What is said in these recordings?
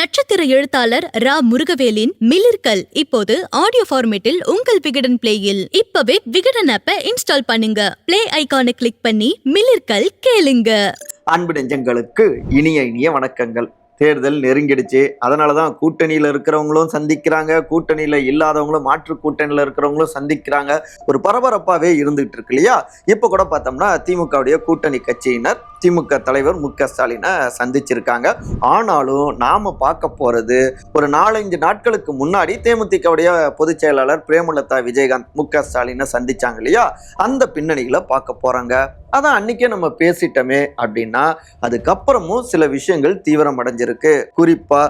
நட்சத்திர எழுத்தாளர் ரா முருகவேலின் மிளிர்கள் இப்போது ஆடியோ ஃபார்மேட்டில் உங்கள் விகடன் பிளேயில். இப்பவே விகடன் ஆப்பை இன்ஸ்டால் பண்ணுங்க. பிளே ஐகானை கிளிக் பண்ணி மிளிர்கள் கேளுங்க. அன்பு நெஞ்சங்களுக்கு இனிய இனிய வணக்கங்கள். தேர்தல் நெருங்கிடுச்சு. அதனாலதான் கூட்டணியில இருக்கிறவங்களும் சந்திக்கிறாங்க, கூட்டணியில இல்லாதவங்களும் மாற்று கூட்டணியில இருக்கிறவங்களும் சந்திக்கிறாங்க. ஒரு பரபரப்பாவே இருந்துகிட்டு இருக்கு இல்லையா? இப்ப கூட பார்த்தோம்னா திமுகவுடைய கூட்டணி கட்சியினர் திமுக தலைவர் மு.க. ஸ்டாலினை சந்திச்சிருக்காங்க. ஆனாலும் நாம பார்க்க போறது ஒரு 4-5 நாட்களுக்கு முன்னாடி தேமுதிகவுடைய பொதுச் செயலாளர் பிரேமலதா விஜயகாந்த் மு.க. ஸ்டாலினை சந்திச்சாங்க இல்லையா? அந்த பின்னணிகளை பார்க்க போறாங்க. அதான் அன்னைக்கே நம்ம பேசிட்டோமே அப்படின்னா அதுக்கப்புறமும் சில விஷயங்கள் தீவிரம் அடைஞ்சிருக்கு. குறிப்பா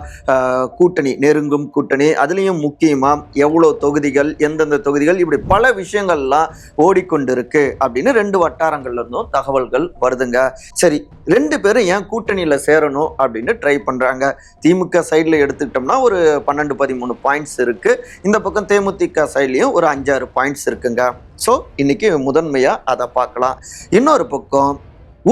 கூட்டணி, நெருங்கும் கூட்டணி, அதுலயும் முக்கியமா எவ்வளவு தொகுதிகள், எந்தெந்த தொகுதிகள், இப்படி பல விஷயங்கள்லாம் ஓடிக்கொண்டிருக்கு அப்படின்னு 2 வட்டாரங்கள்ல இருந்தும் தகவல்கள் வருதுங்க. சரி, 2 பேரும் ஏன் கூட்டணியில சேரணும் அப்படின்னு ட்ரை பண்றாங்க. திமுக சைட்ல எடுத்துக்கிட்டோம்னா ஒரு 12-13 பாயிண்ட்ஸ் இருக்கு. இந்த பக்கம் தேமுதிக சைட்லயும் ஒரு 5-6 பாயிண்ட்ஸ் இருக்குங்க. ஸோ இன்னைக்கு முதன்மையா அதை பார்க்கலாம். இன்னொரு பக்கம்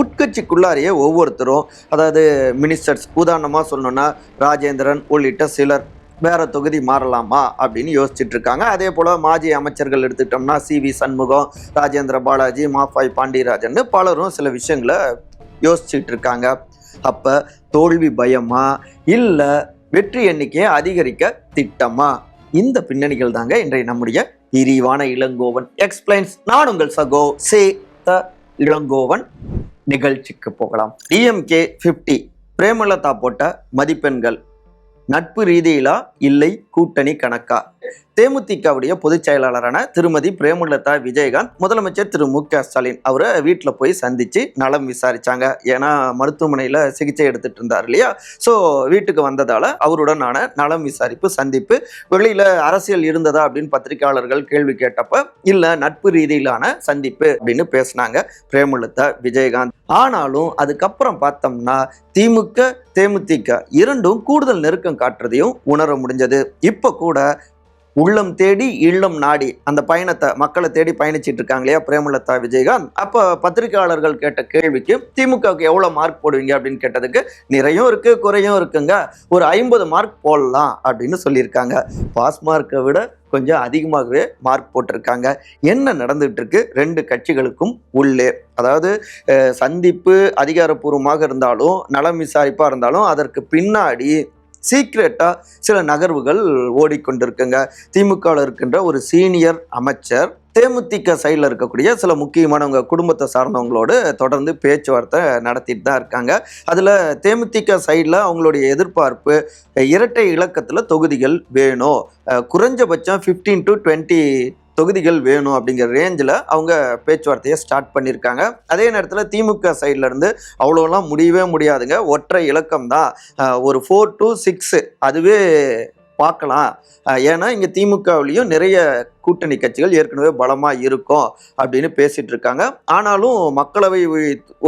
உட்கட்சிக்குள்ளாரையே ஒவ்வொருத்தரும், அதாவது மினிஸ்டர்ஸ், உதாரணமா சொல்லணும்னா ராஜேந்திரன் உள்ளிட்ட சிலர் வேற தொகுதி மாறலாமா அப்படின்னு யோசிச்சுட்டு இருக்காங்க. அதே போல மாஜி அமைச்சர்கள் எடுத்துக்கிட்டோம்னா சி.வி. சண்முகம், ராஜேந்திர பாலாஜி, மாஃபாய் பாண்டியராஜன் பலரும் சில விஷயங்களை யோசிச்சுட்டு இருக்காங்க. அப்ப தோல்வி பயமா இல்ல வெற்றி எண்ணிக்கையை அதிகரிக்க திட்டமா? இந்த பின்னணிகள் தாங்க இன்றைய நம்முடைய விரிவான இளங்கோவன் எக்ஸ்பிளைன்ஸ். நான் உங்கள் சகோ சே த இளங்கோவன். நிகழ்ச்சிக்கு போகலாம். டிஎம்கே 50 பிரேமலதா போட்ட மதிப்பெண்கள் நட்பு ரீதியிலா இல்லை கூட்டணி கணக்கா? தேமுதிகவுடைய பொதுச் செயலாளரான திருமதி பிரேமலதா விஜயகாந்த் முதலமைச்சர் திரு மு.க. ஸ்டாலின் அவரை வீட்டில் போய் சந்திச்சு நலம் விசாரிச்சாங்க. ஏன்னா மருத்துவமனையில் சிகிச்சை எடுத்துட்டு இருந்தார் இல்லையா? ஸோ வீட்டுக்கு வந்ததால அவருடனான நலம் விசாரிப்பு சந்திப்பு. வெளியில அரசியல் இருந்ததா அப்படின்னு பத்திரிகையாளர்கள் கேள்வி கேட்டப்ப இல்ல, நட்பு ரீதியிலான சந்திப்பு அப்படின்னு பேசினாங்க பிரேமலதா விஜயகாந்த். ஆனாலும் அதுக்கப்புறம் பார்த்தோம்னா திமுக தேமுதிக இரண்டும் கூடுதல் நெருக்கம் காட்டுறதையும் உணர முடிஞ்சது. இப்ப கூட உள்ளம் தேடி இல்லம் நாடி அந்த பயணத்தை மக்களை தேடி பயணிச்சிட்டு இருக்காங்க இல்லையா பிரேமலதா விஜயகாந்த். அப்ப பத்திரிகையாளர்கள் கேட்ட கேள்விக்கு திமுகவுக்கு எவ்வளவு மார்க் போடுவீங்க அப்படின்னு கேட்டதுக்கு நிறையும் இருக்கு குறையும் இருக்குங்க, ஒரு 50 மார்க் போடலாம் அப்படின்னு சொல்லியிருக்காங்க. பாஸ் மார்க்கை விட கொஞ்சம் அதிகமாகவே மார்க் போட்டிருக்காங்க. என்ன நடந்துட்டு இருக்கு 2 கட்சிகளுக்கும் உள்ளே? அதாவது சந்திப்பு அதிகாரப்பூர்வமாக இருந்தாலும் நலம் விசாரிப்பா இருந்தாலும் அதற்கு பின்னாடி சீக்ரெட்டா சில நகர்வுகள் ஓடிக்கொண்டிருக்குங்க. திமுகவில் இருக்கின்ற ஒரு சீனியர் அமைச்சர் தேமுதிக சைடில் இருக்கக்கூடிய சில முக்கியமானவங்க குடும்பத்தை சார்ந்தவங்களோடு தொடர்ந்து பேச்சுவார்த்தை நடத்திட்டு தான் இருக்காங்க. அதில் தேமுதிக சைடில் அவங்களுடைய எதிர்பார்ப்பு இரட்டை இலக்கத்தில் தொகுதிகள் வேணும், குறைஞ்சபட்சம் 15 to 20 தொகுதிகள் வேணும் அப்படிங்கிற ரேஞ்சில் அவங்க பேச்சுவார்த்தையை ஸ்டார்ட் பண்ணியிருக்காங்க. அதே நேரத்தில் திமுக சைட்ல இருந்து அவ்வளோலாம் முடியவே முடியாதுங்க, ஒற்றை இலக்கம் தான், ஒரு 4 to 6 அதுவே பார்க்கலாம். ஏன்னா இங்கே திமுகவிலையும் நிறைய கூட்டணி கட்சிகள் ஏற்கனவே பலமாக இருக்கும் அப்படின்னு பேசிட்டு இருக்காங்க. ஆனாலும் மக்களவை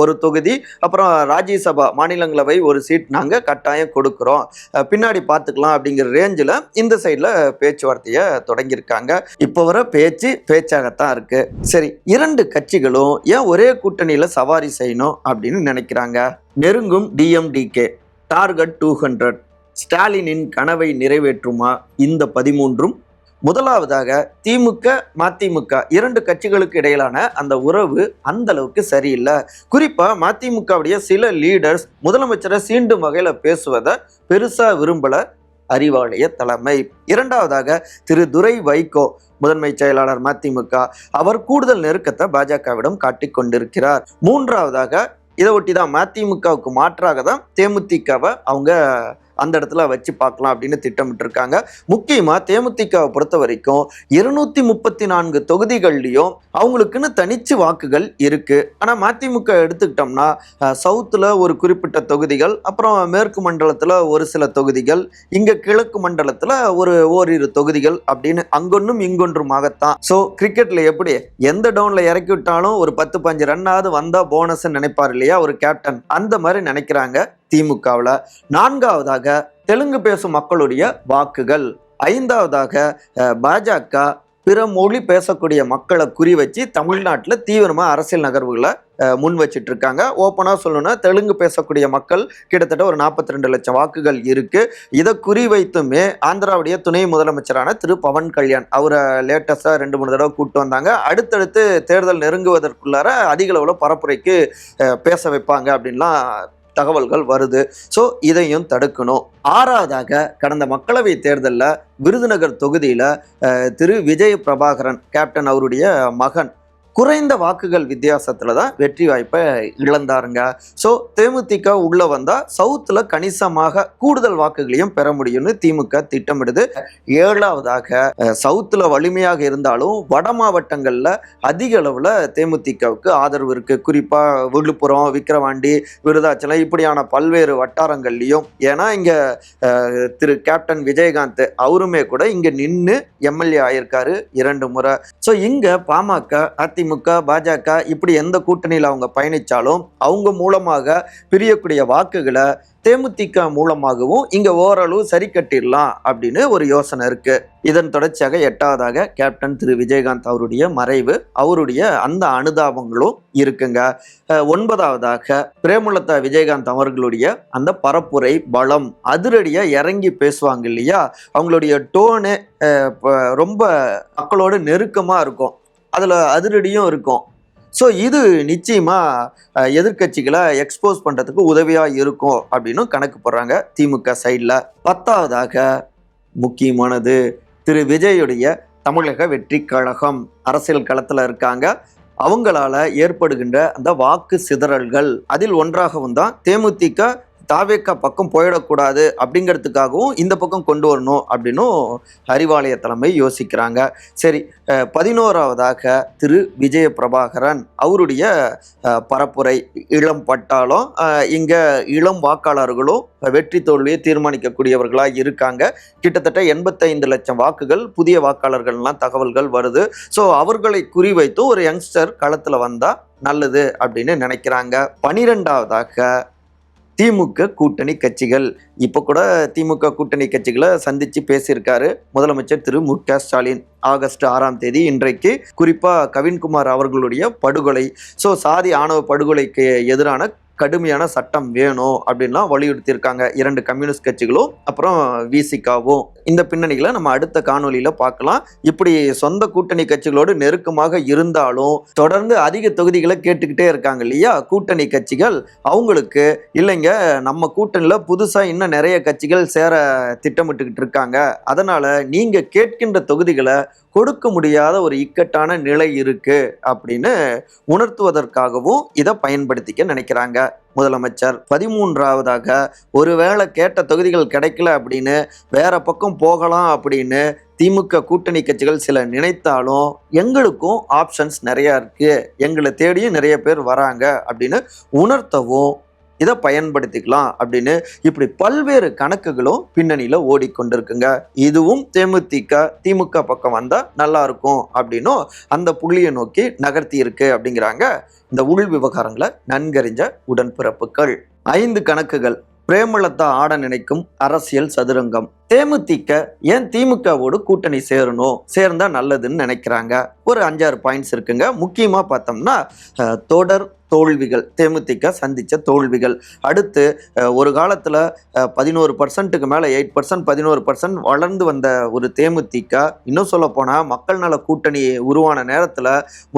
ஒரு தொகுதி, அப்புறம் ராஜ்யசபா மாநிலங்களவை ஒரு சீட் நாங்கள் கட்டாயம் கொடுக்குறோம், பின்னாடி பார்த்துக்கலாம் அப்படிங்கிற ரேஞ்சில் இந்த சைடில் பேச்சுவார்த்தையை தொடங்கியிருக்காங்க. இப்போ வர பேச்சாகத்தான் இருக்கு. சரி, 2 கட்சிகளும் ஏன் ஒரே கூட்டணியில் சவாரி செய்யணும் அப்படின்னு நினைக்கிறாங்க? நெருங்கும் டிஎம்டிகே டார்கெட் 200 ஸ்டாலினின் கனவை நிறைவேற்றுமா இந்த 13ம்? முதலாவதாக திமுக மதிமுக 2 கட்சிகளுக்கு இடையிலான அந்த உறவு அந்த அளவுக்கு சரியில்லை. குறிப்பா மதிமுகவுடைய சில லீடர்ஸ் முதலமைச்சரை சீண்டும் வகையில பேசுவதை பெருசா விரும்பல அறிவாலய தலைமை. இரண்டாவதாக திரு துரை வைகோ முதன்மை செயலாளர் மதிமுக, அவர் கூடுதல் நெருக்கத்தை பாஜகவிடம் காட்டிக் கொண்டிருக்கிறார். மூன்றாவதாக இதை ஒட்டிதான் மதிமுகவுக்கு மாற்றாக தான் தேமுதிகவை அவங்க அந்த இடத்துல வச்சு பார்க்கலாம் அப்படின்னு திட்டமிட்டு இருக்காங்க. முக்கியமா தேமுதிகவை பொறுத்த வரைக்கும் 234 தொகுதிகள்லையும் அவங்களுக்குன்னு தனிச்சு வாக்குகள் இருக்கு. ஆனா மதிமுக எடுத்துக்கிட்டோம்னா சவுத்துல ஒரு குறிப்பிட்ட தொகுதிகள், அப்புறம் மேற்கு மண்டலத்துல ஒரு சில தொகுதிகள், இங்க கிழக்கு மண்டலத்துல ஓரிரு தொகுதிகள் அப்படின்னு அங்கொன்றும் இங்கொன்றுமாகத்தான். ஸோ கிரிக்கெட்ல எப்படி எந்த டவுன்ல இறக்கி விட்டாலும் ஒரு 10-15 ரன்னாவது வந்தா போனஸ் நினைப்பார் இல்லையா ஒரு கேப்டன், அந்த மாதிரி நினைக்கிறாங்க திமுகவில். 4ஆவதாக தெலுங்கு பேசும் மக்களுடைய வாக்குகள். 5ஆவதாக பாஜக பிற மொழி பேசக்கூடிய மக்களை குறி வச்சு தமிழ்நாட்டில் தீவிரமா அரசியல் நகர்வுகளை முன் வச்சிட்டு இருக்காங்க. ஓப்பனா சொல்லணும்னா தெலுங்கு பேசக்கூடிய மக்கள் கிட்டத்தட்ட ஒரு 42 லட்சம் வாக்குகள் இருக்கு. இதை குறி வைத்துமே ஆந்திராவுடைய துணை முதலமைச்சரான திரு பவன் கல்யாண் அவரை லேட்டஸ்டா 2-3 தடவை கூப்பிட்டு வந்தாங்க. அடுத்தடுத்து தேர்தல் நெருங்குவதற்குள்ளார அதிக அளவுல பரப்புரைக்கு பேச வைப்பாங்க அப்படின்லாம் தகவல்கள் வருது. ஸோ இதையும் தடுக்கணும். 6வதாக கடந்த மக்களவை தேர்தலில் விருதுநகர் தொகுதியில் திரு விஜய் பிரபாகரன் கேப்டன் அவருடைய மகன் குறைந்த வாக்குகள் வித்தியாசத்துல தான் வெற்றி வாய்ப்பை இழந்தாருங்க. ஸோ தேமுதிக உள்ள வந்தா சவுத்துல கணிசமாக கூடுதல் வாக்குகளையும் பெற முடியும்னு திமுக திட்டமிடுது. 7வதாக சவுத்துல வலிமையாக இருந்தாலும் வட மாவட்டங்கள்ல அதிக அளவுல தேமுதிகவுக்கு ஆதரவு இருக்கு. குறிப்பா விழுப்புரம், விக்கிரவாண்டி, விருதாச்சலம் இப்படியான பல்வேறு வட்டாரங்கள்லையும். ஏன்னா இங்க திரு கேப்டன் விஜயகாந்த் அவருமே கூட இங்க நின்று எம்எல்ஏ ஆயிருக்காரு 2 முறை. ஸோ இங்க பாமக, அதிமுக, பாஜக இப்படி எந்த கூட்டணியில் அவங்க பயணிச்சாலும் அவங்க மூலமாக பிரியக்கூடிய வாக்குகளை தேமுதிக மூலமாகவும் இங்க ஓரளவு சரி கட்டிடலாம் அப்படின்னு ஒரு யோசனை இருக்கு. இதன் தொடர்ச்சியாக 8வதாக கேப்டன் திரு விஜயகாந்த் அவருடைய மறைவு, அவருடைய அந்த அனுதாபங்களும் இருக்குங்க. 9வதாக பிரேமலதா விஜயகாந்த் அவர்களுடைய அந்த பரப்புரை பலம், அதிரடியா இறங்கி பேசுவாங்க இல்லையா, அவங்களுடைய டோனு ரொம்ப மக்களோடு நெருக்கமா இருக்கும், அதுல அதிரடியும் இருக்கும். ஸோ இது நிச்சயமா எதிர்கட்சிகளை எக்ஸ்போஸ் பண்றதுக்கு உதவியா இருக்கும் அப்படின்னு கணக்கு போடுறாங்க திமுக சைட்ல. 10வதாக முக்கியமானது திரு விஜயுடைய தமிழக வெற்றி கழகம் அரசியல் களத்துல இருக்காங்க. அவங்களால ஏற்படுகின்ற அந்த வாக்கு சிதறல்கள் அதில் ஒன்றாகவும் தான் தேமுதிக தாவேக்கா பக்கம் போயிடக்கூடாது அப்படிங்கிறதுக்காகவும் இந்த பக்கம் கொண்டு வரணும் அப்படின்னும் அறிவாலய தலைமை யோசிக்கிறாங்க. சரி, 11வதாக திரு விஜய பிரபாகரன் அவருடைய பரப்புரை இளம் பட்டாலும் இங்க இளம் வாக்காளர்களும் வெற்றி தோல்வியை தீர்மானிக்கக்கூடியவர்களாக இருக்காங்க. கிட்டத்தட்ட 85 லட்சம் வாக்குகள் புதிய வாக்காளர்கள்லாம் தகவல்கள் வருது. ஸோ அவர்களை குறிவைத்து ஒரு யங்ஸ்டர் களத்துல வந்தா நல்லது அப்படின்னு நினைக்கிறாங்க. 12வதாக திமுக கூட்டணி கட்சிகள். இப்போ கூட திமுக கூட்டணி கட்சிகளை சந்திச்சு பேசியிருக்காரு முதலமைச்சர் திரு மு.க. ஸ்டாலின். ஆகஸ்ட் 6ஆம் தேதி இன்றைக்கு குறிப்பா கவின்குமார் அவர்களுடைய படுகொலை, ஸோ சாதி ஆணவ படுகொலைக்கு எதிரான கடுமையான சட்டம் வேணும் அப்படின்லாம் வலியுறுத்தியிருக்காங்க 2 கம்யூனிஸ்ட் கட்சிகளும் அப்புறம் விசிகாவும். இந்த பின்னணிகளை நம்ம அடுத்த காணொலியில பார்க்கலாம். இப்படி சொந்த கூட்டணி கட்சிகளோடு நெருக்கமாக இருந்தாலும் தொடர்ந்து அதிக தொகுதிகளை கேட்டுக்கிட்டே இருக்காங்க இல்லையா கூட்டணி கட்சிகள், அவங்களுக்கு இல்லைங்க நம்ம கூட்டணியில புதுசா இன்னும் நிறைய கட்சிகள் சேர திட்டமிட்டுக்கிட்டு இருக்காங்க, அதனால நீங்க கேட்கின்ற தொகுதிகளை கொடுக்க முடியாத ஒரு இக்கட்டான நிலை இருக்கு அப்படின்னு உணர்த்துவதற்காகவும் இதை பயன்படுத்திக்க நினைக்கிறாங்க முதலமைச்சர். 13வதாக ஒருவேளை கேட்ட தொகுதிகள் கிடைக்கல அப்படின்னு வேற பக்கம் போகலாம் அப்படின்னு திமுக கூட்டணி கட்சிகள் சில நினைத்தாலும் எங்களுக்கும் ஆப்ஷன்ஸ் நிறைய இருக்கு, எங்களை தேடியும் நிறைய பேர் வராங்க அப்படின்னு உணர்த்தவும் இதை பயன்படுத்திக்கலாம் அப்படின்னு இப்படி பல்வேறு கணக்குகளும் பின்னணியில ஓடிக்கொண்டிருக்குங்க. இதுவும் திமுக பக்கம் வந்தா நல்லா இருக்கும் அப்படின்னும் அந்த புள்ளியை நோக்கி நகர்த்தி இருக்கு அப்படிங்கிறாங்க இந்த உள் விவகாரங்களை நன்கறிஞ்ச உடன்பிறப்புகள். 5 கணக்குகள். பிரேமலதா ஆட நினைக்கும் அரசியல் சதுரங்கம். தேமுதிக ஏன் திமுகவோடு கூட்டணி சேரணும், சேர்ந்தா நல்லதுன்னு நினைக்கிறாங்க. ஒரு 5-6 பாயிண்ட்ஸ் இருக்குங்க. முக்கியமா பார்த்தோம்னா தொடர் தோல்விகள், தேமுதிக சந்திச்ச தோல்விகள். அடுத்து ஒரு காலத்துல 11% மேல 8%, 11% வளர்ந்து வந்த ஒரு தேமுதிக இன்னும் சொல்ல போனா மக்கள் நல கூட்டணி உருவான நேரத்துல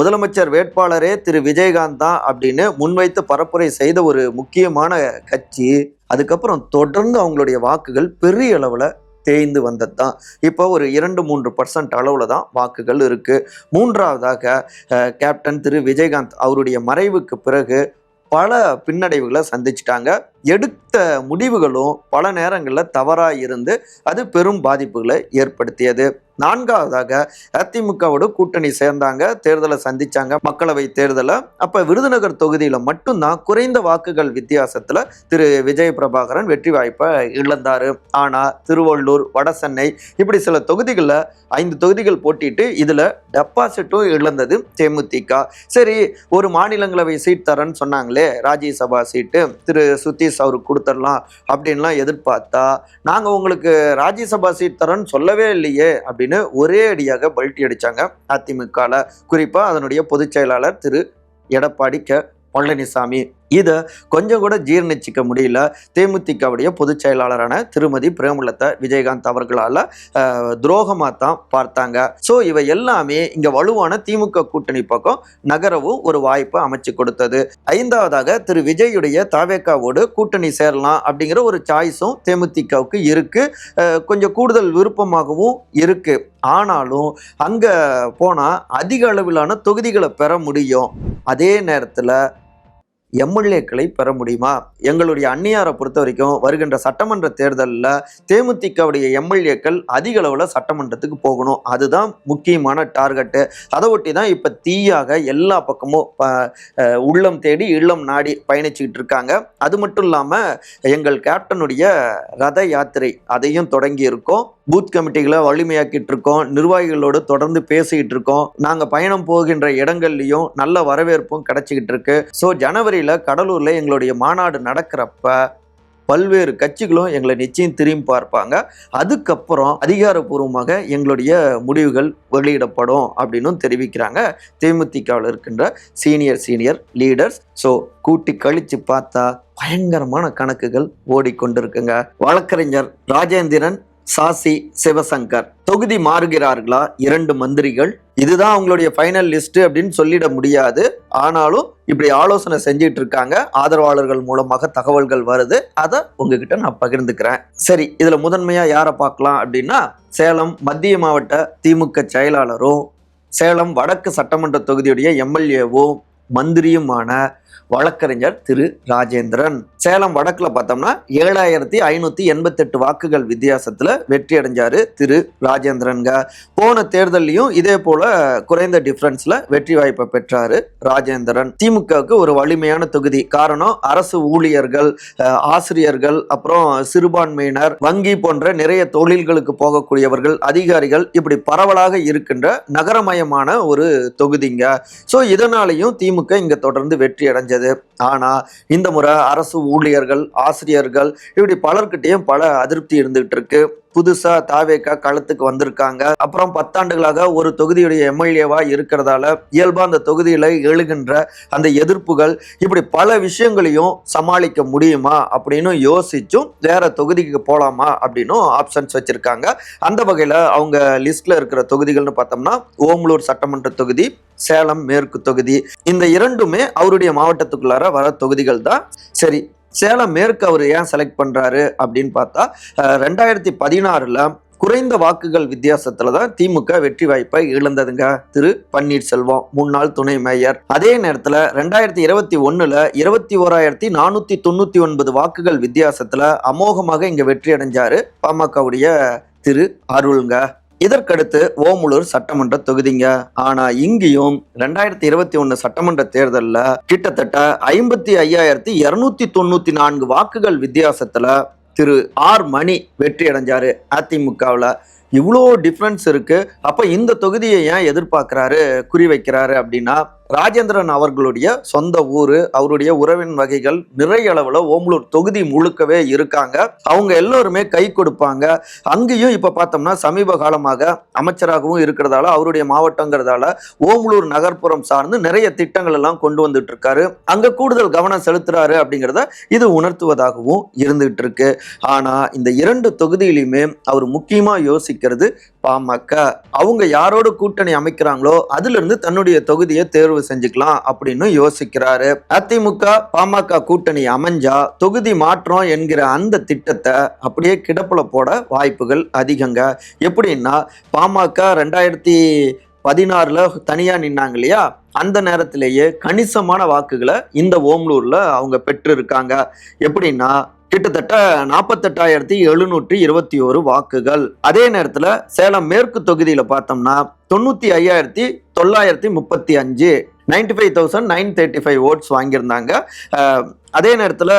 முதலமைச்சர் வேட்பாளரே திரு விஜயகாந்த் தான் அப்படின்னு முன்வைத்து பரப்புரை செய்த ஒரு முக்கியமான கட்சி அதுக்கப்புறம் தொடர்ந்து அவங்களுடைய வாக்குகள் பெரிய அளவுல தேய்ந்து வந்தது தான். இப்போ ஒரு 2-3% அளவுல தான் வாக்குகள் இருக்கு. 3வதாக கேப்டன் திரு விஜயகாந்த் அவருடைய மறைவுக்கு பிறகு பல பின்னடைவுகளை சந்திச்சிட்டாங்க. எடுத்த முடிவுகளும் பல நேரங்களில் தவறாக இருந்து அது பெரும் பாதிப்புகளை ஏற்படுத்தியது. 4வதாக அதிமுகவோட கூட்டணி சேர்ந்தாங்க, தேர்தலை சந்திச்சாங்க, மக்களவை தேர்தலை. அப்ப விருதுநகர் தொகுதியில மட்டும்தான் குறைந்த வாக்குகள் வித்தியாசத்துல திரு விஜய் பிரபாகரன் வெற்றி வாய்ப்பை இழந்தாரு. ஆனா திருவள்ளூர், வடசென்னை இப்படி சில தொகுதிகளில் 5 தொகுதிகள் போட்டிட்டு இதுல டெபாசிட்டும் இழந்தது தேமுதிக. சரி, ஒரு மாநிலங்களவை சீட் தரேன்னு சொன்னாங்களே, ராஜ்யசபா சீட்டு திரு சுதீஷ் அவருக்கு கொடுத்துடலாம் அப்படின்லாம் எதிர்பார்த்தா நாங்க உங்களுக்கு ராஜ்யசபா சீட் தரோன்னு சொல்லவே இல்லையே அப்படின்னு அப்படின்னு ஒரே அடியாக பல்ட்டி அடிச்சாங்க அதிமுகல. குறிப்பா அதனுடைய பொதுச் செயலாளர் திரு எடப்பாடி பழனிசாமி. இதை கொஞ்சம் கூட ஜீர்ணிச்சிக்க முடியல தேமுதிகவுடைய பொதுச் செயலாளரான திருமதி பிரேமலதா விஜயகாந்த் அவர்களால் துரோகமாக தான் பார்த்தாங்க. ஸோ இவை எல்லாமே இங்கே வலுவான திமுக கூட்டணி பக்கம் நகரவும் ஒரு வாய்ப்பை அமைச்சு கொடுத்தது. ஐந்தாவதாக திரு விஜயுடைய தவேகாவோடு கூட்டணி சேரலாம் அப்படிங்கிற ஒரு சாய்ஸும் தேமுதிகவுக்கு இருக்கு. கொஞ்சம் கூடுதல் விருப்பமாகவும் இருக்கு. ஆனாலும் அங்கே போனால் அதிக அளவிலான தொகுதிகளை பெற முடியும். அதே நேரத்தில் எம்எல்ஏக்களை பெற முடியுமா? எங்களுடைய அந்நியாரை பொறுத்த வரைக்கும் வருகின்ற சட்டமன்ற தேர்தலில் தேமுதிகவுடைய எம்எல்ஏக்கள் அதிக அளவில் சட்டமன்றத்துக்கு போகணும். அதுதான் முக்கியமான டார்கெட்டு. அதை ஒட்டி தான் இப்போ தீயாக எல்லா பக்கமும் உள்ளம் தேடி இல்லம் நாடி பயணிச்சுக்கிட்டு இருக்காங்க. அது மட்டும் இல்லாமல் எங்கள் கேப்டனுடைய ரத யாத்திரை அதையும் தொடங்கி இருக்கோம். பூத் கமிட்டிகளை வலிமையாக்கிட்டு இருக்கோம். நிர்வாகிகளோடு தொடர்ந்து பேசிக்கிட்டு இருக்கோம். நாங்கள் பயணம் போகின்ற இடங்கள்லையும் நல்ல வரவேற்பும் கிடைச்சிக்கிட்டு இருக்கு. ஸோ ஜனவரியில் கடலூரில் எங்களுடைய மாநாடு நடக்கிறப்ப பல்வேறு கட்சிகளும் எங்களை நிச்சயம் திரும்பி பார்ப்பாங்க. அதுக்கப்புறம் அதிகாரப்பூர்வமாக எங்களுடைய முடிவுகள் வெளியிடப்படும் அப்படின்னு தெரிவிக்கிறாங்க தேமுதிகவில் இருக்கின்ற சீனியர் லீடர்ஸ். ஸோ கூட்டி கழிச்சு பார்த்தா பயங்கரமான கணக்குகள் ஓடிக்கொண்டிருக்குங்க. வழக்கறிஞர் ராஜேந்திரன், சாசி சிவசங்கர் தொகுதி மாறுகிறார்களா? 2 மந்திரிகள். இதுதான் அவங்களுடைய ஃபைனல் லிஸ்ட் அப்படின்னு சொல்லிட முடியாது. ஆனாலும் இப்படி ஆலோசனை செஞ்சிட்டு இருக்காங்க. ஆதரவாளர்கள் மூலமாக தகவல்கள் வருது. அதை உங்ககிட்ட நான் பகிர்ந்துக்கிறேன். சரி, இதுல முதன்மையா யாரை பார்க்கலாம் அப்படின்னா, சேலம் மத்திய மாவட்ட திமுக செயலாளரும் சேலம் வடக்கு சட்டமன்ற தொகுதியுடைய எம்எல்ஏவும் மந்திரியுமான வழக்கறிஞர் திரு ராஜேந்திரன். சேலம் வடக்குல பார்த்தோம்னா 7588 வாக்குகள் வித்தியாசத்துல வெற்றி அடைஞ்சாரு திரு ராஜேந்திரன்க. போன தேர்தலையும் இதே போல குறைந்த டிஃபரன்ஸ்ல வெற்றி வாய்ப்பை பெற்றாரு ராஜேந்திரன். திமுகவுக்கு ஒரு வலிமையான தொகுதி. காரணம், அரசு ஊழியர்கள், ஆசிரியர்கள், அப்புறம் சிறுபான்மையினர், வங்கி போன்ற நிறைய தொழில்களுக்கு போகக்கூடியவர்கள், அதிகாரிகள், இப்படி பரவலாக இருக்கின்ற நகரமயமான ஒரு தொகுதிங்க. ஸோ இதனாலையும் திமுக இங்க தொடர்ந்து வெற்றி அடைஞ்சது. ஆனா இந்த முறை அரசு ஊழியர்கள், ஆசிரியர்கள், இப்படி பலர்கிட்டையும் பல அதிருப்தி இருந்துகிட்டு இருக்கு. புதுசா தாவேகா களத்துக்கு வந்திருக்காங்க. அப்புறம் 10 ஆண்டுகளாக ஒரு தொகுதியுடைய எம்எல்ஏவா இருக்கிறதால இயல்பா அந்த தொகுதியில எழுகின்ற அந்த எதிர்ப்புகள், இப்படி பல விஷயங்களையும் சமாளிக்க முடியுமா அப்படின்னு யோசிச்சும் வேற தொகுதிக்கு போலாமா அப்படின்னும் ஆப்ஷன்ஸ் வச்சிருக்காங்க. அந்த வகையில அவங்க லிஸ்ட்ல இருக்கிற தொகுதிகள்னு பார்த்தோம்னா ஓமலூர் சட்டமன்ற தொகுதி, சேலம் மேற்கு தொகுதி, இந்த 2மே அவருடைய மாவட்டத்துக்குள்ளார வர தொகுதிகள் தான். சரி, சேலம் மேற்கு அவர் ஏன் செலக்ட் பண்றாரு அப்படின்னு பார்த்தா, 2016 குறைந்த வாக்குகள் வித்தியாசத்துல தான் திமுக வெற்றி வாய்ப்பை இழந்ததுங்க திரு பன்னீர்செல்வம், முன்னாள் துணை மேயர். அதே நேரத்துல 2021 21,499 வாக்குகள் வித்தியாசத்துல அமோகமாக இங்க வெற்றி அடைஞ்சாரு பாமகவுடைய திரு அருள்ங்க. இதற்கடுத்து ஓமலூர் சட்டமன்ற தொகுதிங்க. ஆனா இங்கேயும் 2021 சட்டமன்ற தேர்தலில் கிட்டத்தட்ட 55,294 வாக்குகள் வித்தியாசத்துல திரு ஆர் மணி வெற்றி அடைஞ்சாரு அதிமுகவில். இவ்வளோ டிஃப்ரென்ஸ் இருக்கு. அப்ப இந்த தொகுதியை ஏன் எதிர்பார்க்கிறாரு, குறி வைக்கிறாரு அப்படின்னா, ராஜேந்திரன் அவர்களுடைய சொந்த ஊரு, அவருடைய உறவின் வகைகள் நிறைய அளவுல ஓமலூர் தொகுதி முழுக்கவே இருக்காங்க. அவங்க எல்லோருமே கை கொடுப்பாங்க. அங்கேயும் இப்ப பார்த்தோம்னா சமீப காலமாக அமைச்சராகவும் இருக்கிறதால, அவருடைய மாவட்டங்கிறதால ஓமலூர் நகர்ப்புறம் சார்ந்து நிறைய திட்டங்கள் எல்லாம் கொண்டு வந்துட்டு இருக்காரு. அங்க கூடுதல் கவனம் செலுத்துறாரு அப்படிங்கிறத இது உணர்த்துவதாகவும் இருந்துகிட்டு இருக்கு. ஆனா இந்த 2 தொகுதியிலுமே அவர் முக்கியமா யோசிக்கிறது பாமக. அவங்க யாரோட கூட்டணி அமைக்கிறாங்களோ அதுல இருந்து தன்னுடைய தொகுதியை தேர்வு செஞ்சுக்கலாம் அப்படின்னு யோசிக்கிறாரு. அதிமுக பாமக கூட்டணி அமைஞ்சா தொகுதி மாற்றம் என்கிற அந்த திட்டத்தை அப்படியே கிடப்புல போட வாய்ப்புகள் அதிகங்க. எப்படின்னா, பாமக 2016 தனியா நின்னாங்க இல்லையா, அந்த நேரத்திலேயே கணிசமான வாக்குகளை இந்த ஓமலூர்ல அவங்க பெற்று இருக்காங்க. எப்படின்னா, கிட்டத்தட்ட 48,721 வாக்குகள். அதே நேரத்துல சேலம் மேற்கு தொகுதியில பார்த்தோம்னா 95,935 95,935 ஓட்ஸ் வாங்கியிருந்தாங்க. அதே நேரத்துல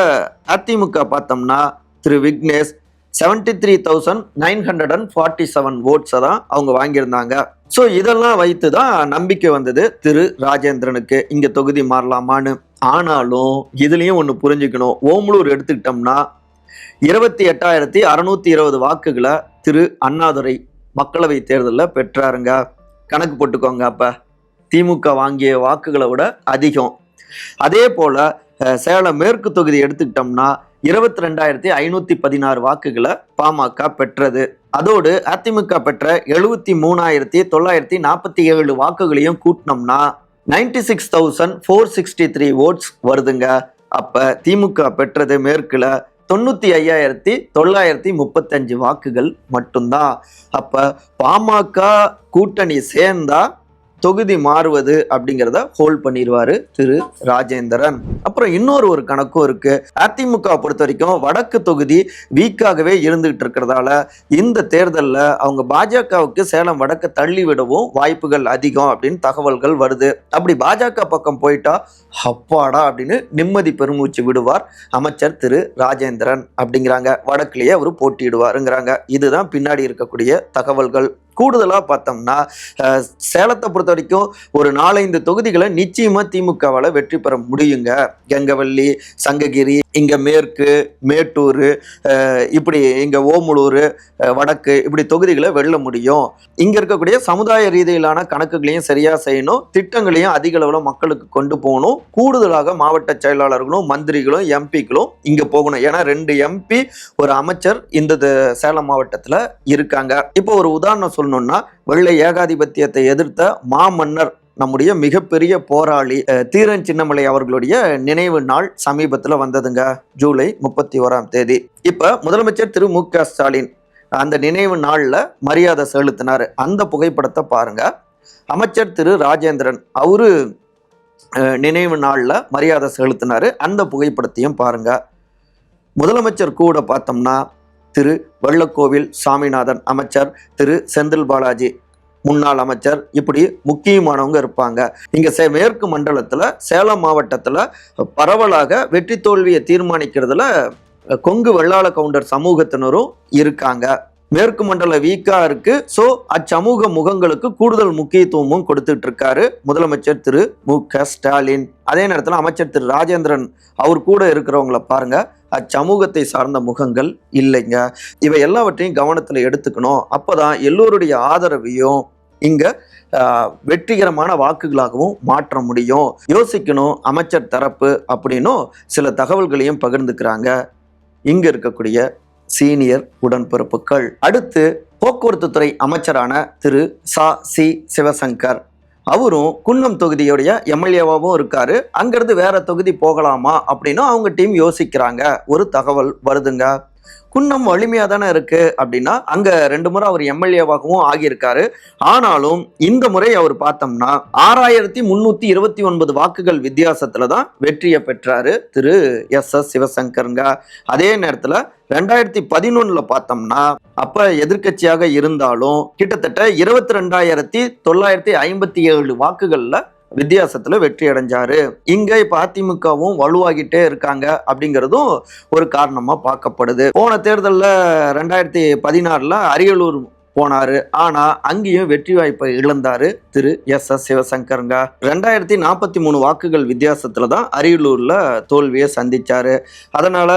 அதிமுக பார்த்தோம்னா திரு விக்னேஷ் 73,947 ஓட்ஸை தான் அவங்க வாங்கியிருந்தாங்க. ஸோ இதெல்லாம் வைத்து தான் நம்பிக்கை வந்தது திரு ராஜேந்திரனுக்கு இங்க தொகுதி மாறலாமான்னு. ஆனாலும் இதுலயும் ஒன்று புரிஞ்சுக்கணும். ஓமலூர் எடுத்துக்கிட்டோம்னா 28,620 வாக்குகளை திரு அண்ணாதுரை மக்களவை தேர்தலில் பெற்றாருங்க. கணக்கு போட்டுக்கோங்க. அப்ப திமுக வாங்கிய வாக்குகளை விட அதிகம். அதே போல சேலம் மேற்கு தொகுதி எடுத்துக்கிட்டோம்னா 22,516 வாக்குகளை பாமக பெற்றது. அதோடு அதிமுக பெற்ற 73,947 வாக்குகளையும் கூட்டினோம்னா 96,463 ஓட்ஸ் வருதுங்க. அப்ப திமுக பெற்றது மேற்குல 95,935 வாக்குகள் மட்டும்தான். அப்ப பாமக கூட்டணி சேர்ந்தா தொகுதி மாறுவது அப்படிங்கிறத ஹோல்ட் பண்ணிடுவாரு திரு ராஜேந்திரன். அப்புறம் இன்னொரு கணக்கும் இருக்கு. அதிமுக பொறுத்த வரைக்கும் வடக்கு தொகுதி வீக்காகவே இருந்துகிட்டு இருக்கிறதால இந்த தேர்தலில் அவங்க பாஜகவுக்கு சேலம் வடக்கு தள்ளி விடவும் வாய்ப்புகள் அதிகம் அப்படின்னு தகவல்கள் வருது. அப்படி பாஜக பக்கம் போயிட்டா அப்பாடா அப்படின்னு நிம்மதி பெருமூச்சு விடுவார் அமைச்சர் திரு ராஜேந்திரன் அப்படிங்கிறாங்க. வடக்குலயே அவர் போட்டியிடுவாருங்கிறாங்க. இதுதான் பின்னாடி இருக்கக்கூடிய தகவல்கள். கூடுதலா பார்த்தோம்னா சேலத்தை பொறுத்த வரைக்கும் ஒரு 4-5 தொகுதிகளை நிச்சயமா திமுகவால வெற்றி பெற முடியுங்க. கெங்கவல்லி, சங்ககிரி, இங்க மேற்கு, மேட்டூர், இப்படி இங்க ஓமலூர், வடக்கு, இப்படி தொகுதிகளை வெல்ல முடியும். இங்க இருக்கக்கூடிய சமுதாய ரீதியிலான கணக்குகளையும் சரியா செய்யணும், திட்டங்களையும் அதிக அளவில் மக்களுக்கு கொண்டு போகணும். கூடுதலாக மாவட்ட செயலாளர்களும் மந்திரிகளும் எம்பிக்களும் இங்க போகணும். ஏன்னா 2 எம்பி ஒரு அமைச்சர் இந்த சேலம் மாவட்டத்துல இருக்காங்க. இப்போ ஒரு உதாரணம் சொல்லணும்னா, வெள்ளை ஏகாதிபத்தியத்தை எதிர்த்த மாமன்னர் நம்முடைய மிகப்பெரிய போராளி தீரன் சின்னமலை அவர்களுடைய நினைவு நாள் சமீபத்தில் வந்ததுங்க, ஜூலை 31ஆம் தேதி. இப்ப முதலமைச்சர் திரு மு.க. ஸ்டாலின் அந்த நினைவு நாள்ல மரியாதை செலுத்தினாரு. அந்த புகைப்படத்தை பாருங்க. அமைச்சர் திரு ராஜேந்திரன் அவரு நினைவு நாள்ல மரியாதை செலுத்தினாரு. அந்த புகைப்படத்தையும் பாருங்க. முதலமைச்சர் கூட பார்த்தோம்னா திரு வெள்ளக்கோவில் சாமிநாதன் அமைச்சர், திரு செந்தில் பாலாஜி முன்னாள் அமைச்சர், இப்படி முக்கியமானவங்க இருப்பாங்க. இங்க மேற்கு மண்டலத்துல சேலம் மாவட்டத்துல பரவலாக வெற்றி தோல்வியை தீர்மானிக்கிறதுல கொங்கு வெள்ளாள கவுண்டர் சமூகத்தினரும் இருக்காங்க. மேற்கு மண்டல வீக்கா இருக்கு. சோ அச்சமூக முகங்களுக்கு கூடுதல் முக்கியத்துவமும் கொடுத்துட்டு இருக்காரு முதலமைச்சர் திரு மு.க. ஸ்டாலின். அதே நேரத்தில் அமைச்சர் திரு ராஜேந்திரன் அவர் கூட இருக்கிறவங்கள பாருங்க, அச்சமூகத்தை சார்ந்த முகங்கள் இல்லைங்க. இவை எல்லாவற்றையும் கவனத்தில் எடுத்துக்கணும். அப்பதான் எல்லோருடைய ஆதரவையும் இங்க வெற்றிகரமான வாக்குகளாகவும் மாற்ற முடியும். யோசிக்கணும் அமைச்சர் தரப்பு அப்படின்னும் சில தகவல்களையும் பகிர்ந்துக்கிறாங்க இங்க இருக்கக்கூடிய சீனியர் உடன்பிறப்புகள். அடுத்து போக்குவரத்து துறை அமைச்சரான திரு சி சிவசங்கர், அவரும் குன்னம் தொகுதியுடைய எம்எல்ஏவாகவும் இருக்காரு. அங்கிருந்து வேற தொகுதி போகலாமா அப்படின்னு அவங்க டீம் யோசிக்கிறாங்க. ஒரு தகவல் வருதுங்க. குன்னம் வலிமையா தானே இருக்கு அப்படின்னா, அங்க 2 முறை அவர் எம்எல்ஏவாகவும் ஆகியிருக்காரு. ஆனாலும் இந்த முறை அவர் பார்த்தோம்னா 6,329 வாக்குகள் வித்தியாசத்துல தான் வெற்றியை பெற்றாரு திரு எஸ் சிவசங்கருங்க. அதே நேரத்துல 2011 பார்த்தோம்னா, அப்ப எதிர்கட்சியாக இருந்தாலும் கிட்டத்தட்ட 22,957 வாக்குகள்ல வித்தியாசத்துல வெற்றி அடைஞ்சாரு. இங்க இப்ப அதிமுகவும் வலுவாகிட்டே இருக்காங்க அப்படிங்கிறதும் ஒரு காரணமா பார்க்கப்படுது. போன தேர்தல்ல 2016 அரியலூர் போனாரு. ஆனா அங்கேயும் வெற்றி வாய்ப்பை இழந்தாரு திரு எஸ் சிவசங்கருங்க. 2043 வாக்குகள் வித்தியாசத்துல தான் அரியலூர்ல தோல்வியை சந்திச்சாரு. அதனால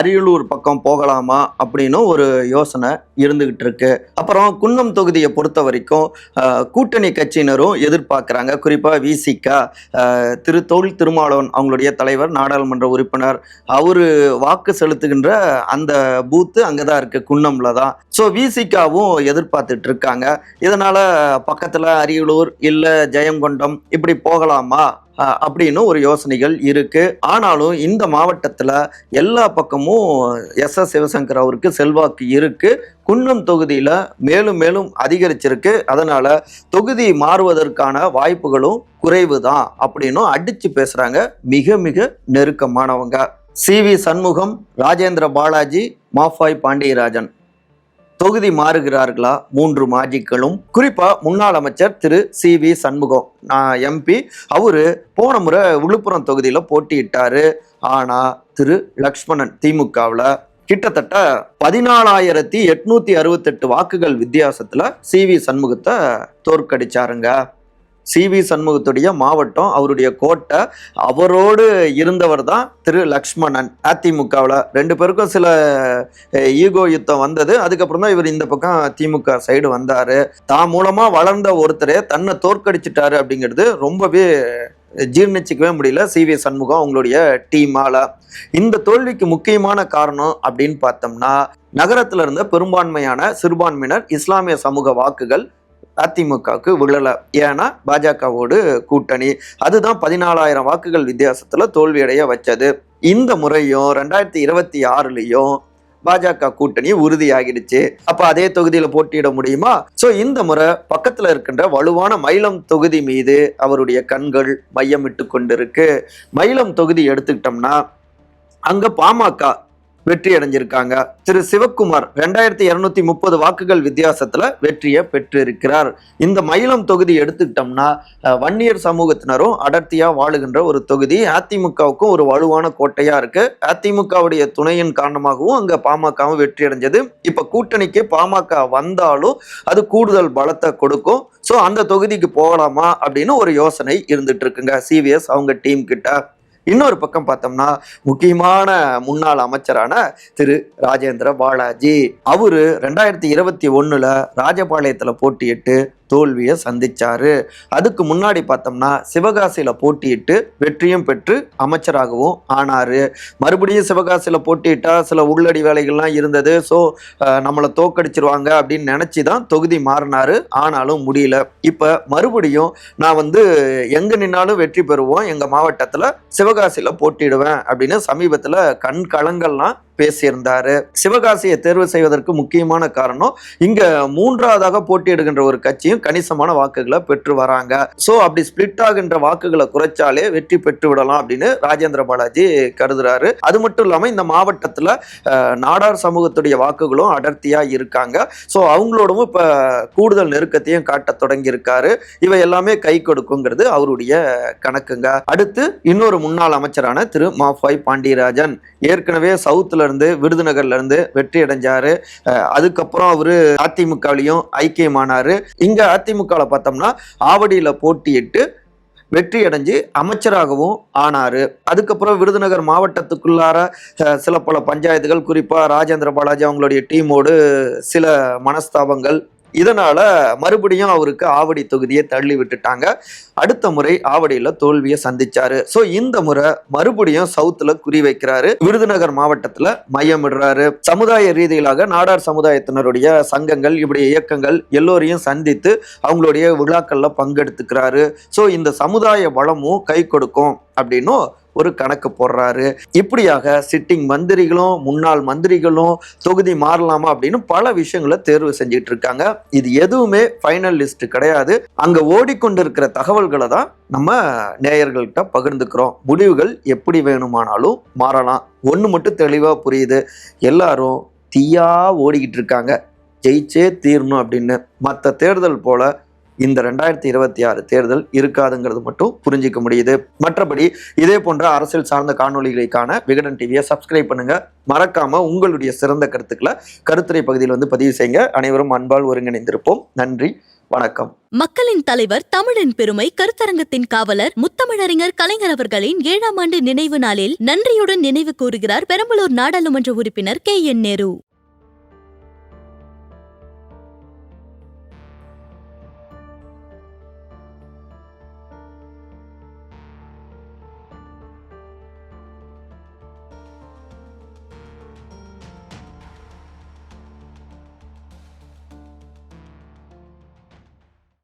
அரியலூர் பக்கம் போகலாமா அப்படின்னு ஒரு யோசனை இருந்துகிட்டு இருக்கு. அப்புறம் குன்னம் தொகுதியை பொறுத்த வரைக்கும் கூட்டணி கட்சியினரும் எதிர்பார்க்கிறாங்க. குறிப்பா விசிக திரு தொல் திருமாவளவன் அவங்களுடைய தலைவர், நாடாளுமன்ற உறுப்பினர், அவரு வாக்கு செலுத்துகின்ற அந்த பூத்து அங்கதான் இருக்கு, குன்னம்ல தான். ஸோ விசிகாவும் எதிர்பார்த்துட்டு இருக்காங்க. இதனால பக்கத்துல அரியலூர் இல்ல ஜெயங்கொண்டம் இப்படி போகலாமா அப்படின்னு ஒரு யோசனைகள் இருக்கு. ஆனாலும் இந்த மாவட்டத்துல எல்லா பக்கமும் எஸ் சிவசங்கர் அவருக்கு செல்வாக்கு இருக்கு. குன்னம் தொகுதியில மேலும் மேலும் அதிகரிச்சிருக்கு. அதனால தொகுதி மாறுவதற்கான வாய்ப்புகளும் குறைவுதான் அப்படின்னு அடிச்சு பேசுறாங்க மிக மிக நெருக்கமானவங்க. சி.வி. சண்முகம், ராஜேந்திர பாலாஜி, மாஃபாய் பாண்டியராஜன் தொகுதி மாறுகிறார்களா? 3 மாஜிக்களும். குறிப்பா முன்னாள் அமைச்சர் திரு சி.வி. சண்முகம் எம்பி, அவரு போன முறை விழுப்புரம் தொகுதியில போட்டியிட்டாரு. ஆனா திரு லக்ஷ்மணன் திமுகவுல கிட்டத்தட்ட 14,868 வாக்குகள் வித்தியாசத்துல சி.வி. சண்முகத்தை தோற்கடிச்சாருங்க. CV சண்முகத்துடைய மாவட்டம், அவருடைய கோட்டை, அவரோடு இருந்தவர் தான் திரு லக்ஷ்மணன். அதிமுகவில் 2 பேருக்கும் சில ஈகோ யுத்தம் வந்தது. அதுக்கப்புறம் தான் இவர் இந்த பக்கம் திமுக சைடு வந்தாரு. தான் மூலமா வளர்ந்த ஒருத்தரே தன்னை தோற்கடிச்சிட்டாரு அப்படிங்கிறது ரொம்பவே ஜீர்ணிச்சிக்கவே முடியல CV சண்முகம் அவங்களுடைய டீமால. இந்த தோல்விக்கு முக்கியமான காரணம் அப்படின்னு பார்த்தோம்னா, நகரத்துல இருந்த பெரும்பான்மையான சிறுபான்மையினர் இஸ்லாமிய சமூக வாக்குகள் அதிமுகவுக்கு விழல. ஏன்னா பாஜகவோடு கூட்டணி, அதுதான் 14,000 வாக்குகள் வித்தியாசத்துல தோல்வியடைய வச்சது. இந்த முறையும் 2026லயும் பாஜக கூட்டணி உறுதியாகிடுச்சு. அப்ப அதே தொகுதியில போட்டியிட முடியுமா? சோ இந்த முறை பக்கத்துல இருக்கின்ற வலுவான மயிலம் தொகுதி மீது அவருடைய கண்கள் மையமிட்டு கொண்டிருக்கு. மயிலம் தொகுதி எடுத்துக்கிட்டோம்னா அங்க பாமக வெற்றி அடைஞ்சிருக்காங்க. திரு சிவக்குமார் 2230 வாக்குகள் வித்தியாசத்துல வெற்றியை பெற்றிருக்கிறார். இந்த மயிலம் தொகுதி எடுத்துக்கிட்டோம்னா வன்னியர் சமூகத்தினரும் அடர்த்தியா வாழுகின்ற ஒரு தொகுதி. அதிமுகவுக்கும் ஒரு வலுவான கோட்டையா இருக்கு. அதிமுகவுடைய துணையின் காரணமாகவும் அங்க பாமகவும் வெற்றி அடைஞ்சது. இப்ப கூட்டணிக்கு பாமக வந்தாலும் அது கூடுதல் பலத்தை கொடுக்கும். சோ அந்த தொகுதிக்கு போகலாமா அப்படின்னு ஒரு யோசனை இருந்துட்டு இருக்குங்க CVS அவங்க டீம் கிட்ட. இன்னொரு பக்கம் பார்த்தோம்னா முக்கியமான முன்னாள் அமைச்சரான திரு ராஜேந்திர பாலாஜி, அவரு 2021 ராஜபாளையத்துல போட்டியிட்டு தோல்வியை சந்திச்சாரு. அதுக்கு முன்னாடி பார்த்தோம்னா சிவகாசியில போட்டியிட்டு வெற்றியும் பெற்று அமைச்சராகவும் ஆனாரு. மறுபடியும் சிவகாசியில போட்டியிட்டா சில உள்ளடி வேலைகள்லாம் இருந்தது. ஸோ நம்மளை தோக்கடிச்சிருவாங்க அப்படின்னு நினைச்சுதான் தொகுதி மாறினாரு. ஆனாலும் முடியல. இப்ப மறுபடியும் நான் எங்க நின்னாலும் வெற்றி பெறுவோம், எங்க மாவட்டத்துல சிவகாசியில போட்டியிடுவேன் அப்படின்னு சமீபத்துல கண் கலங்கள்லாம் பேசியிருந்தாரு. சிவகாசியை தேர்வு செய்வதற்கு முக்கியமான காரணம், இங்க 3வதாக போட்டியிடுகின்ற ஒரு கட்சியும் கணிசமான வாக்குகளை பெற்று வராங்க. சோ அப்படி ஸ்பிளிட் ஆகின்ற வாக்குகளை குறைச்சாலே வெற்றி பெற்று விடலாம் அப்படின்னு ராஜேந்திர பாலாஜி கருதுறாரு. அது மட்டும் இல்லாம இந்த மாவட்டத்துல நாடார் சமூகத்துடைய வாக்குகளும் அடர்த்தியா இருக்காங்க. சோ அவங்களோடவும் இப்ப கூடுதல் நெருக்கத்தையும் காட்ட தொடங்கி இருக்காரு. இவை எல்லாமே கை கொடுக்குங்கிறது அவருடைய கணக்குங்க. அடுத்து இன்னொரு முன்னாள் அமைச்சரான திரு மாஃபாய் பாண்டியராஜன் ஏற்கனவே சவுத்ல இருந்து விருதுநகர்ல இருந்து வெற்றி அடைஞ்சாரு. அதுக்கப்புறம் அவரு அதிமுகவிலையும் ஐக்கியமானாரு. இங்க அதிமுகவில் பார்த்தோம்னா ஆவடியில போட்டியிட்டு வெற்றி அடைஞ்சு அமைச்சராகவும் ஆனாரு. அதுக்கப்புறம் விருதுநகர் மாவட்டத்துக்குள்ளார சில பல பஞ்சாயத்துகள், குறிப்பா ராஜேந்திர பாலாஜி அவங்களுடைய டீமோடு சில மனஸ்தாபங்கள், இதனால மறுபடியும் அவருக்கு ஆவடி தொகுதியை தள்ளி விட்டுட்டாங்க. அடுத்த முறை ஆவடியில தோல்வியை சந்திச்சாரு. சோ இந்த முறை மறுபடியும் சவுத்துல குறி வைக்கிறாரு. விருதுநகர் மாவட்டத்துல மையமிடுறாரு. சமுதாய ரீதியிலாக நாடார் சமுதாயத்தினருடைய சங்கங்கள், இப்படி இயக்கங்கள் எல்லோரையும் சந்தித்து அவங்களுடைய விழாக்கள்ல பங்கெடுத்துக்கிறாரு. சோ இந்த சமுதாய வளமும் கை கொடுக்கும் அப்படின்னும் ஒரு கணக்கு போடுறாரு. இப்படியாக சிட்டிங் மந்திரிகளும் முன்னாள் மந்திரிகளும் தொகுதி மாறலாமா அப்படின்னு பல விஷயங்களை தேர்வு செஞ்சுட்டு இருக்காங்க. இது எதுவுமே ஃபைனல் லிஸ்ட் கிடையாது. அங்க ஓடிக்கொண்டிருக்கிற தகவல்களை தான் நம்ம நேயர்கள்கிட்ட பகிர்ந்துக்கிறோம். முடிவுகள் எப்படி வேணுமானாலும் மாறலாம். ஒண்ணு மட்டும் தெளிவா புரியுது, எல்லாரும் தீயா ஓடிக்கிட்டு இருக்காங்க ஜெயிச்சே தீரணும் அப்படின்னு. மற்ற தேர்தல் போல இந்த 2026 தேர்தல் இருக்காதுங்கிறது மட்டும் புரிஞ்சிக்க முடியுது. மற்றபடி இதே போன்ற அரசியல் சார்ந்த காணொளிகளை காண விகடன் டிவியை சப்ஸ்கிரைப் பண்ணுங்க. மறக்காம உங்களுடைய சிறந்த கருத்துக்களை கருத்துரை பகுதியில் பதிவு செய்யுங்க. அனைவரும் அன்பால் ஒருங்கிணைந்திருப்போம். நன்றி, வணக்கம். மக்களின் தலைவர், தமிழின் பெருமை, கருத்தரங்கத்தின் காவலர், முத்தமிழறிஞர் கலைஞர் அவர்களின் 7ஆம் ஆண்டு நினைவு நாளில் நன்றியுடன் நினைவு கூறுகிறார் பெரம்பலூர் நாடாளுமன்ற உறுப்பினர் KN நேரு.